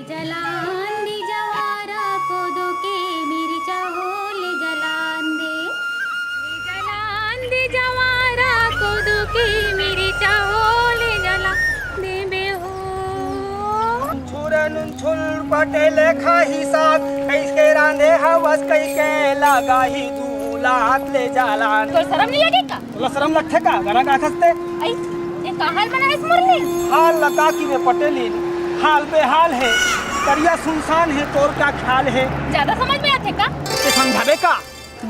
जलान दे जवारा को दो के मेरी चाहो ले जलान दे जवारा को दो के मेरी चाहो ले जला दे बे हो छुरन छुल पटेल खाही साथ कैसे रांधे हवस कैके लगा ही दूलात ले जालान। तो शर्म नहीं लगे का? तुला शर्म लगते का गाना गा खसते आई ये का हाल बना इस मुरली? हाल लगा कि वे पटेलिन हाल बेहाल है करिया सुनसान है तोर का ख्याल है। ज्यादा समझ में आते का? ते समझावे का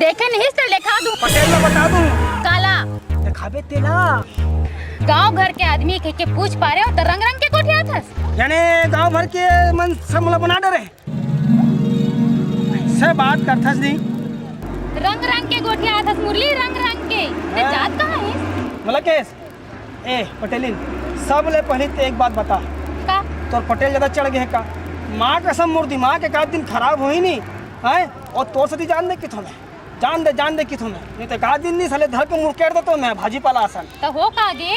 देखे नहीं तो लिखा दूं पटेल में बता दूं काला दिखावे तेला गांव घर के आदमी के पूछ पा रहे हो तो रंग रंग के कोठे आथस यानी गांव भर के मन समला बना डरे से बात करथस दी रंग रंग के गोठे आथस मुरली रंग रंग के ते जात कहां है मतलब केस ए पटेलिन सब ले पहले ते एक बात बता का तोर पटेल ज्यादा चढ़ गए का माँ कसम मोर दिमाग के का दिन खराब होई नहीं है और तोर सदी जान दे किथों में जान दे किथों में नहीं तो का दिन नहीं साले धर के मुड़केड़ दे तो मैं भाजी पाला आसन तो हो कागे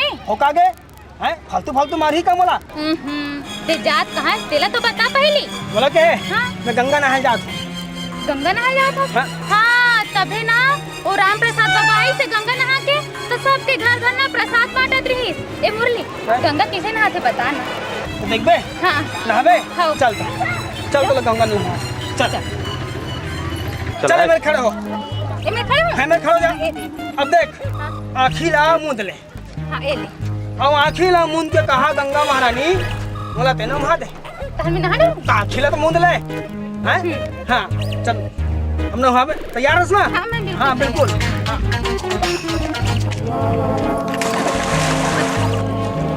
हैं फालतू मार ही का मोला ते जात कहां है तेला तो बता पहली बोला के हाँ? मैं गंगा नहाए जात हूँ गंगा नहा जात हो हाँ? हाँ तबे ना और राम प्रसाद बाबा आई से गंगा नहा के तो सबके घर घर ना प्रसाद बांटत रही ए मुरली हाँ? गंगा किसे नहाते बता ना तो देख बे हाँ नहाबे हाँ। चल तो गंगा नहा चल चल मेरे खड़े हो ए मैं खड़े हो है मैं खड़े हो जा ए दे। अब देख हाँ आखी ला मूंद ले हाँ ए ले और आखी ला मूंद के कहा गंगा महारानी बोला तेना वहां दे तो हम नहा ले आखी ला तो मूंद ले हैं हाँ चल हमने वहां पे तैयार है ना हाँ, मैं बिल्कुल हाँ बिल्कुल हाँ।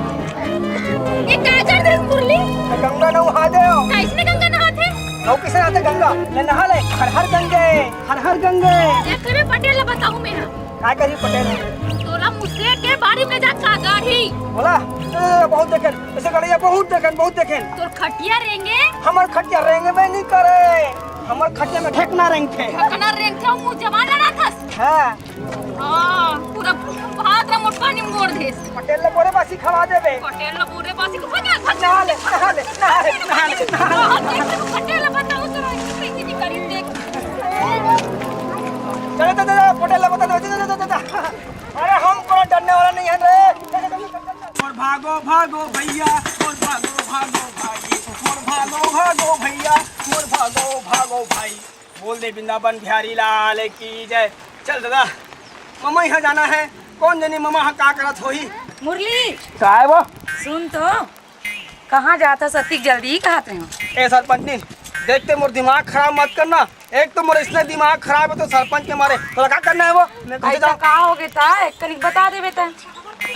ये का कर दे मुरली मैं गंगा नहा दे कैसे गंगा नहाते नौ किसे आते गंगा ले नहा ले हर हर गंगे ये करे पटेल बताऊं मैं काय करी पटेल तोला मुझसे के बाड़ी में जा का गाड़ी बोला बहुत देखे ऐसे गड़िया बहुत देखे तोर खटिया रेंगे हमार खटिया रेंगे में नहीं करे हमार खटिया में ठेकना रेंग थे कना रेंग था मुंह जवान लड़ा था हां हां पूरा भात रा मोटका निम गोड़ देस पटेल ले बोरे बासी खवा देबे पटेल ला पूरे पासी को खना नहा ले पटेल ला बताओ तो कैसे नहीं करी देख चले तो पटेल ले बता दे अरे हम को डरने वाला नहीं है रे और भागो भैया और भागो भाई और भागो भैया और भागो भाई बोल दे वृंदावन बिहारी लाल की जय। चल दादा मम्मा यहाँ जाना है कौन जानी मम्मा यहाँ का करत होई मुरली का है वो सुन तो कहाँ जाता सतीक जल्दी ही कहते हो ए सरपंच नी देखते मोर दिमाग खराब मत करना एक तो मोर इसलिए दिमाग खराब है तो सरपंच के मारे तो क्या करना है वो मैं कहीं ऐसा कहाँ हो गया था एक कनिक बता दे बेटा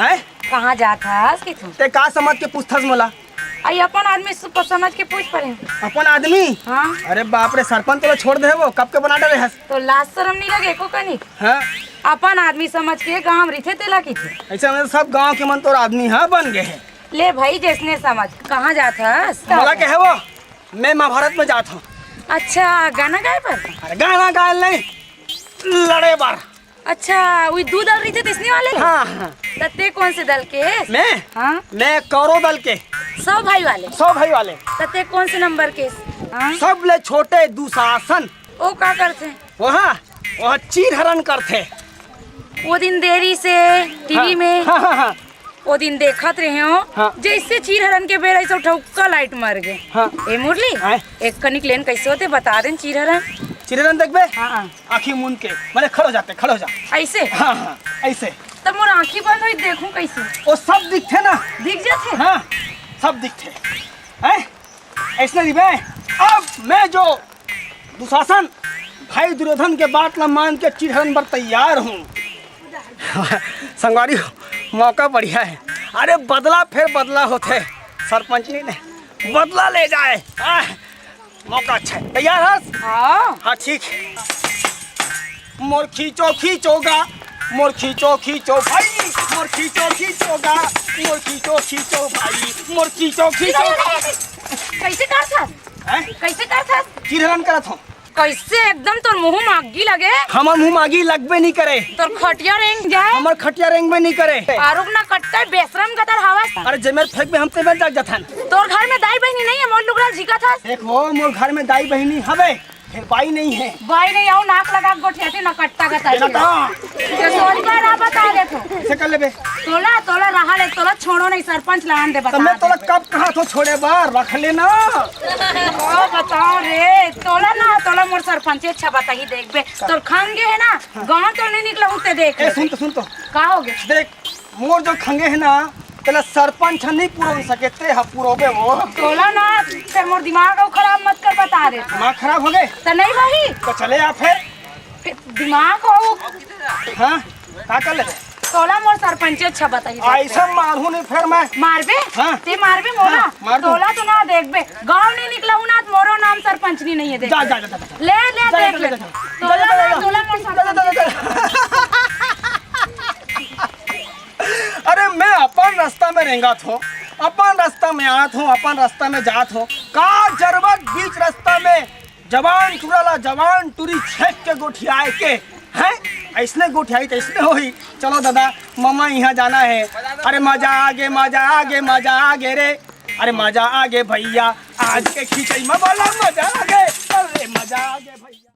हैं कहाँ जाता कि तू ते का समझ के पूछथस मोला आई अपन आदमी समझ के पूछ पड़े अपन आदमी हाँ अरे बाप रे सरपंच तो छोड़ दे वो कब के बना डरे हस तो लाज शर्म नहीं लगे को कनिक हाँ अपन आदमी समझ के गाँव रिथे तेला की थे ऐसे में सब गांव के मन तो आदमी हाँ बन गए हैं ले भाई जैसने समझ कहाँ जाता मोला के है वो मैं महाभारत में जाता हूँ अच्छा गाना गाए पर अरे गाना गायल नहीं लड़े बार अच्छा वही दो दल रही थे तिसने वाले हाँ तत्ते कौन से दल के मैं हाँ कौरव दल के 100 भाई वाले 100 भाई वाले तत्ते कौन से नंबर के हाँ सब ले छोटे दुशासन वो क्या करते वहाँ चीर हरण करते वो दिन देरी से टीवी में हाँ। वो दिन देखत रहे हो हाँ। जैसे चीर हरण के बेर ऐसे ठौका लाइट मर गए हाँ। ए मुरली हाँ। एक कनिक लेन कैसे होते बता दें चीर हरण चिररन देखबे हाँ आँखी मूंद के मैंने खड़ो जा ऐसे हाँ ऐसे तब मोर आँखी बंद हुई देखूं कैसे वो सब दिखते ना दिख जाते हाँ सब दिखते हैं ऐसे दिखे अब मैं जो दुशासन भाई दुर्योधन के बात न मान के चिरहरण पर तैयार हूँ संगवारी मौका बढ़िया है अरे बदला फिर बदला होते सरपंच ने बदला ले जाए मौका अच्छा है तैयार है हाँ हाँ ठीक मोर खींचो मोर खींचो भाई मोर खींचोगा मोर खींचो भाई मोर खींचो कैसे कर था हैं कैसे कर था चिरहरण करत हूँ कैसे एकदम तोर मुंह मागी लगे। हमार मुंह मागी लगबे नहीं करे। तोर खटिया रेंग जाए। हमार खटिया रेंग में नहीं करे। आरुक ना कटते बेशरम कतर हवस। अरे जमेर फेंक में हम ते जाग जथन। तोर घर में दाई बहनी नहीं है, मोर लुगड़ा झिका था। देखो मोर घर में दाई बहनी हवे, फिर बाई नहीं है। बाई नहीं आओ नाक लगा गोठियाते न कट्टा गता। ये सोच पर ना बता दे तो। से कर लेबे। तोला तोला रहा ले, तोला छोड़ो नहीं, सरपंच लान दे बता। तो मैं तोला कब कहा तो छोड़े बार रख लेना। ओ बताओ रे, तोला ना तोला मोर सरपंच अच्छा बता ही देख बे। तोर खंगे है ना, गांव तो नहीं निकला उते देख। ए सुन तो का हो गए देख, मोर जो खंगे है ना तेला सरपंच नहीं पूरा सकते हा पुरोबे वो। तोला ना फिर मोर दिमाग खराब मत कर बता दे। दिमाग खराब हो गए तो नहीं भाई तो चले आ फिर दिमाग हो। हाँ का कर ले। तोला मोर सरपंच अच्छा बताइए। ऐसा मारू नहीं फिर मैं मारबे। हाँ। ते मारबे मोला। हाँ, मार दूं। तोला तो ना देखबे, गांव नहीं निकला हूं ना, मोरो नाम सरपंच नहीं है देख। जा जा जा ले देख ले। तोला मोर सरपंच। अरे मैं अपन रास्ता में रेंगा था, अपन रास्ता में आत हूँ, अपन रास्ता में जात हूँ। का जरूरत बीच रास्ता में जवान चुराला जवान टूरी छेक के गोठियाए के हैं। ऐसने गोठियाई तो ऐसने होई। चलो दादा मामा यहाँ जाना है। अरे मजा आगे मजा आगे मजा आगे रे। अरे मजा आगे भैया आज के खिचड़ी में बोला मजा आगे। अरे मजा आगे भैया।